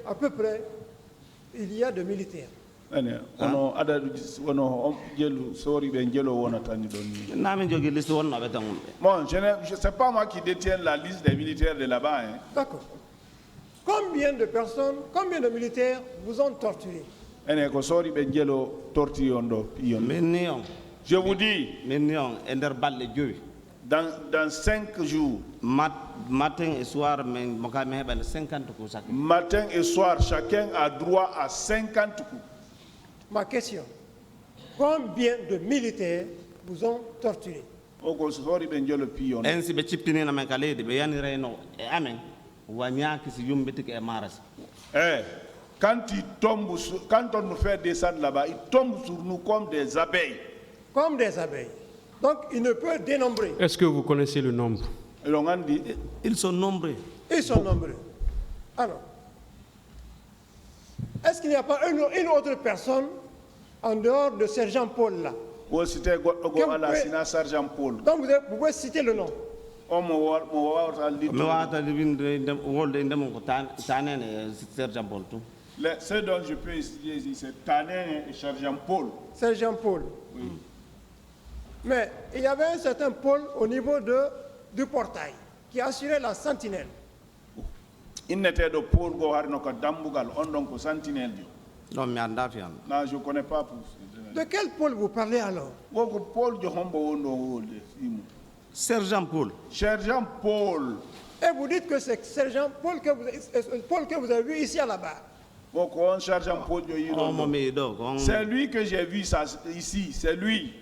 à peu près, il y a de militaires. Bon, c'est pas moi qui détiens la liste des militaires de là-bas. Hein. D'accord. Combien de personnes, combien de militaires vous ont torturé? Je vous dis, dans 5 jours, matin et soir, matin et soir, chacun a droit à 50 coups. Ma question, combien de militaires vous ont torturé? Quand on nous fait descendre là-bas, ils tombent sur nous comme des abeilles. Comme des abeilles. Donc, il ne peut dénombrer. Est-ce que vous connaissez le nombre? Ils sont nombreux. Ils sont nombreux. Alors, est-ce qu'il n'y a pas une autre personne en dehors de Sergent Paul là? Donc vous pouvez citer le nom. Ce dont je peux essayer, c'est Tanin et Sergent Paul. Sergent Paul. Oui. Mais il y avait un certain Paul au niveau du portail qui assurait la sentinelle. Il n'était de Paul Dambugal, on donc sentinelle. Non, mais non, je ne connais pas. De quel Paul vous parlez alors? Sergent Paul. Sergent Paul. Et vous dites que c'est Sergent Paul que vous avez vu ici à la barre. C'est lui que j'ai vu ça, ici, c'est lui.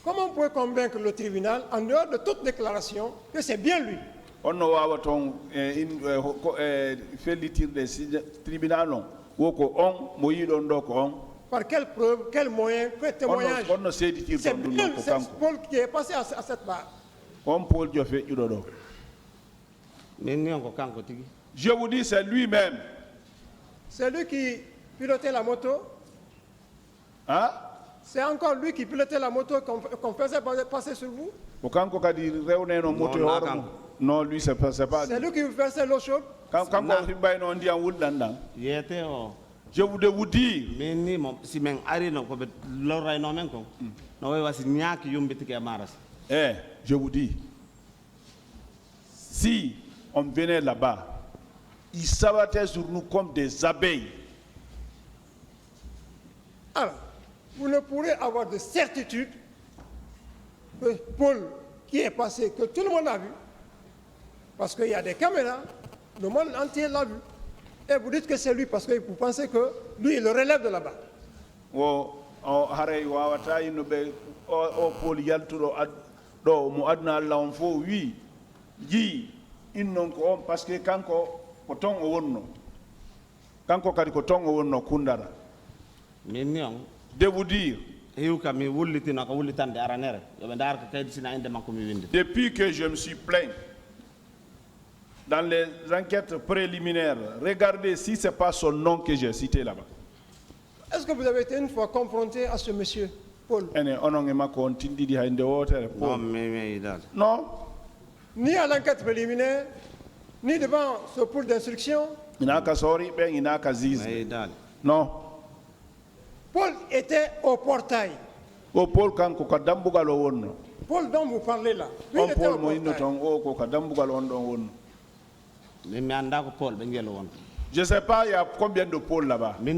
Comment on peut convaincre le tribunal, en dehors de toute déclaration, que c'est bien lui? On fait le tir des tribunaux. Par quelle preuve, quel moyen, quel témoignage? C'est Paul qui est passé à cette barre. Je vous dis, c'est lui-même. C'est lui qui pilotait la moto. Hein? C'est encore lui qui pilotait la moto qu'on faisait passer sur vous? Non, lui, c'est pas. C'est lui qui vous faisait l'eau chaude? Je voudrais vous dire. Je vous dis. Si on venait là-bas, ils s'abattaient sur nous comme des abeilles. Alors, vous ne pourrez avoir de certitude que Paul, qui est passé, que tout le monde a vu, parce qu'il y a des caméras, le monde entier l'a vu. Et vous dites que c'est lui parce que vous pensez que lui, il le relève de là-bas. Parce que de vous dire, depuis que je me suis plaint dans les enquêtes préliminaires, regardez si ce n'est pas son nom que j'ai cité là-bas. Est-ce que vous avez été une fois confronté à ce monsieur, Paul? Non. Ni à l'enquête préliminaire, ni devant ce pôle d'instruction. Non. Paul était au portail. Paul dont vous parlez là. Lui, il était au portail. Je ne sais pas il y a combien de Paul là-bas. Mais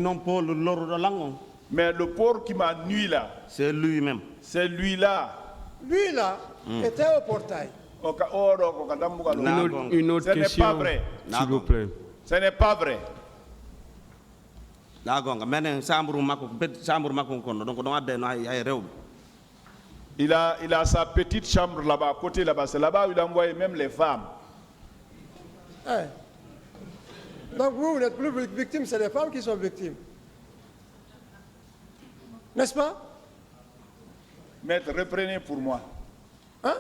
le Paul qui m'a nuit là, c'est lui-même. C'est lui-là. Lui-là était au portail. Une autre Ce question, n'est pas vrai. s'il vous plaît. Ce n'est pas vrai. Il a sa petite chambre là-bas, à côté là-bas. C'est là-bas où il a envoyé même les femmes. Donc vous n'êtes plus victime, c'est les femmes qui sont victimes. N'est-ce pas? Maître, reprenez pour moi. Hein?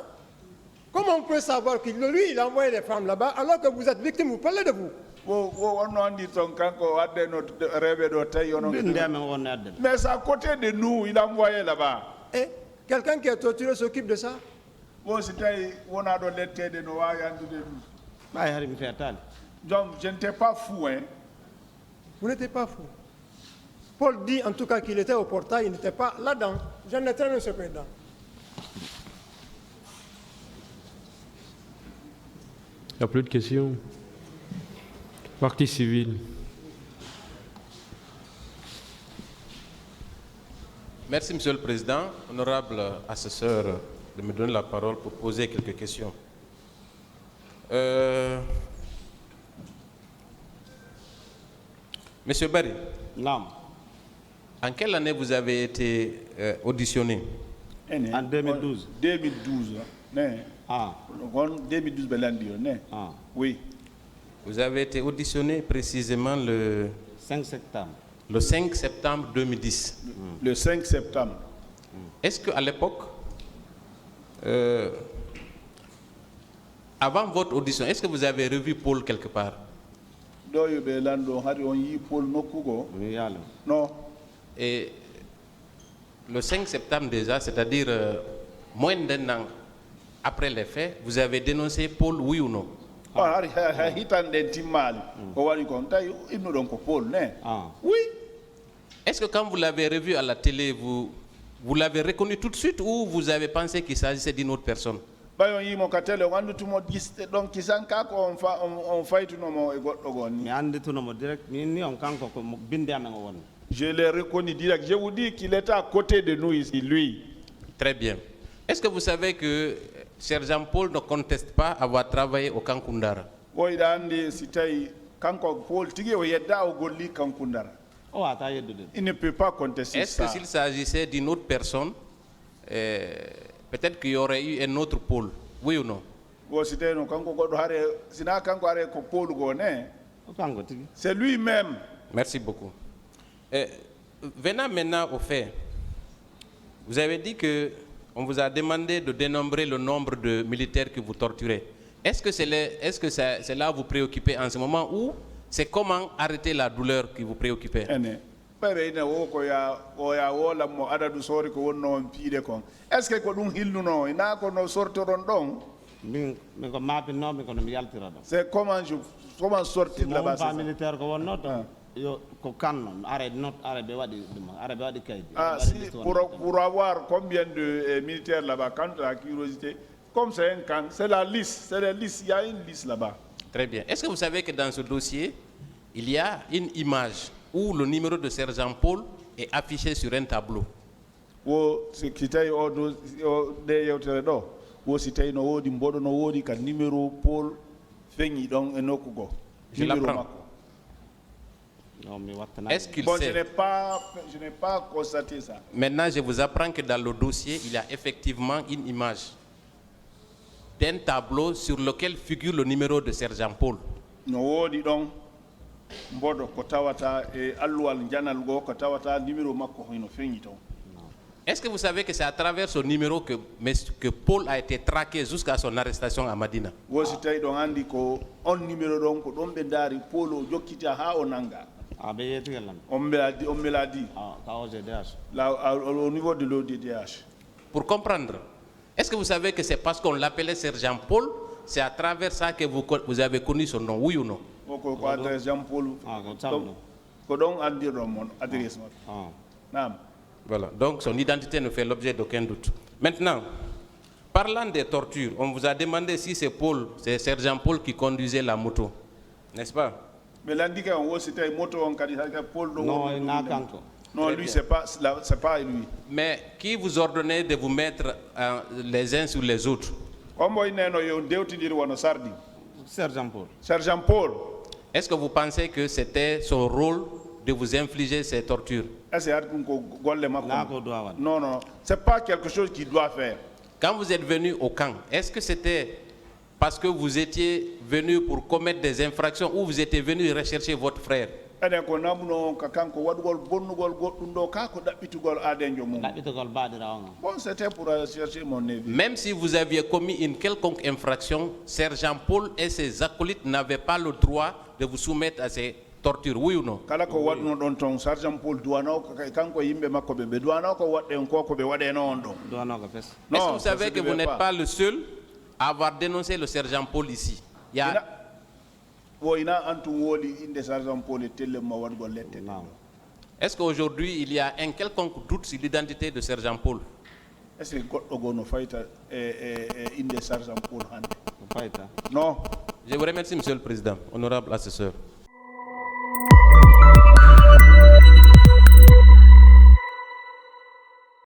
Comment on peut savoir que lui, il a envoyé les femmes là-bas alors que vous êtes victime? Vous parlez de vous. Mais c'est à côté de nous, il a envoyé là-bas. Et quelqu'un qui est torturé s'occupe de ça? Donc, je n'étais pas fou, hein. Vous n'étiez pas fou. Paul dit en tout cas qu'il était au portail, il n'était pas là-dedans. J'en ai traîné ce dedans. Il n'y a plus de questions. Partie civile. Merci, Monsieur le Président. Honorable assesseur, de me donner la parole pour poser quelques questions. Monsieur Barry, Non. en quelle année vous avez été auditionné? En 2012. 2012. Ne. Ah, 2012 belandi ne. ah. Oui. Vous avez été auditionné précisément le 5 septembre. 5 septembre 2010. Le 5 septembre. Est-ce qu'à l'époque, avant votre audition, est-ce que vous avez revu Paul quelque part? Do yo be lando hari on yi Paul nokugo. Oui, yalo. Non. Et le 5 septembre déjà, c'est-à-dire moins d'un an après les faits, vous avez dénoncé Paul, oui ou non? Hari hitande timali. O wari ko tay ibnu don ko Paul ne. Ah. Oui. Est-ce que quand vous l'avez revu à la télé, vous l'avez reconnu tout de suite ou vous avez pensé qu'il s'agissait d'une autre personne? Bayon yi mo katele wandu tumo giste donc kisanka ko on faytu no mo e goddo gonni. Mi andi tuno mo direct ni on kanko ko binde am ngo won. Je l'ai reconnu direct. Je vous dis qu'il était à côté de nous ici, lui. Très bien. Est-ce que vous savez que Sergent Paul ne conteste pas avoir travaillé au camp Koundara? Oida andi sitay kanko Paul tigi o yedda o golli kankundara. Oh, ata yeddude. Il ne peut pas contester Est-ce ça. que s'il s'agissait d'une autre personne, peut-être qu'il y aurait eu un autre Paul? Oui ou non? Wo sitay no kanko goddo hare sina kanko hare ko Paul go ne. O kanko tigi. C'est lui-même. Merci beaucoup. Venant maintenant au fait, vous avez dit que on vous a demandé de dénombrer le nombre de militaires que vous torturez. Est-ce que c'est là vous préoccupez en ce moment ou c'est comment arrêter la douleur qui vous préoccupait? Ene. Pere ina wo ko ya wola mo adadu sori ko wonno piide kon. Est-ce que ko dum hilnuno ina ko no sortoron don? Min ko mapi no mi ko no mi yaltira do. C'est comment sortir là-bas. Pas militaire ko wonno to. Yo ko kanno arrête be wadi kay. Ah si pour avoir combien de militaires là-bas quand la curiosité comme c'est un camp, c'est la liste, il y a une liste là-bas. Très bien. Est-ce que vous savez que dans ce dossier, il y a une image où le numéro de Sergent Paul est affiché sur un tableau? Wo sikitay o de yewtere do. Wo sitay no wodi mbodo no wodi ka numéro Paul feñi don e nokkugo. Je l'apprends. Non, mi wattana. Est-ce qu'il Bon, sait? je n'ai pas constaté ça. Maintenant, je vous apprends que dans le dossier, il y a effectivement une image d'un tableau sur lequel figure le numéro de Sergent Paul. No wodi don mbodo ko tawata e alluwal janal go ko tawata numéro makko hono feñi ton. Est-ce que vous savez que c'est à travers ce numéro que Paul a été traqué jusqu'à son arrestation à Madina? Wo sitay don andi ko on numéro don ko don be dari Paul o jokkita ha o nanga. Ah, be yetti galam. On me l'a dit. Ah, ka OGDH. Là, au niveau de l'ODDH. Pour comprendre, est-ce que vous savez que c'est parce qu'on l'appelait Sergent Paul, c'est à travers ça que vous avez connu son nom, oui ou non? Ko adresse Jean-Paul. Ah, ko tabno. Ko don andi mon adresse mon. Ah. Nam. Voilà, donc son identité ne fait l'objet d'aucun doute. Maintenant, parlant des tortures, on vous a demandé si c'est Sergent Paul qui conduisait la moto, n'est-ce pas? Mais l'indiqué on voit c'était moto on kadi Paul do. Non, na kanko. Non, lui c'est pas lui. Mais qui vous ordonnait de vous mettre les uns sur les autres? Comme boy neno yo dewtidir wono sardi. Sergent Paul. Sergent Paul. Est-ce que vous pensez que c'était son rôle de vous infliger ces tortures? Est-ce ko golle makko? Na ko do wan. Non, non, c'est pas quelque chose qu'il doit faire. Quand vous êtes venu au camp, est-ce que c'était parce que vous étiez venu pour commettre des infractions ou vous étiez venu rechercher votre frère? Eden ko namuno ka kanko wadugol bonnugol goddum do ka ko dabbitugol adenjo mum. Dabbitugol badira on. Bon, c'était pour chercher mon neveu. Même si vous aviez commis une quelconque infraction, Sergent Paul et ses acolytes n'avaient pas le droit de vous soumettre à ces tortures, oui ou non? Kala ko wadno don ton Sergent Paul duano kanko yimbe makko be duano ko wadde ko be wadeno on don. Do ko fess. Est-ce que vous savez que vous n'êtes pas le seul à avoir dénoncé le Sergent Paul ici? Il y a woyna antum woli inde sergent Paul e tellema wadgol lette Non. Est-ce qu'aujourd'hui, il y a un quelconque doute sur l'identité de Sergent Paul? est ce que goɗɗo goo no fayta inde sergent Paul hande Faut pas être, hein. non Je vous remercie, Monsieur le Président. Honorable assesseur.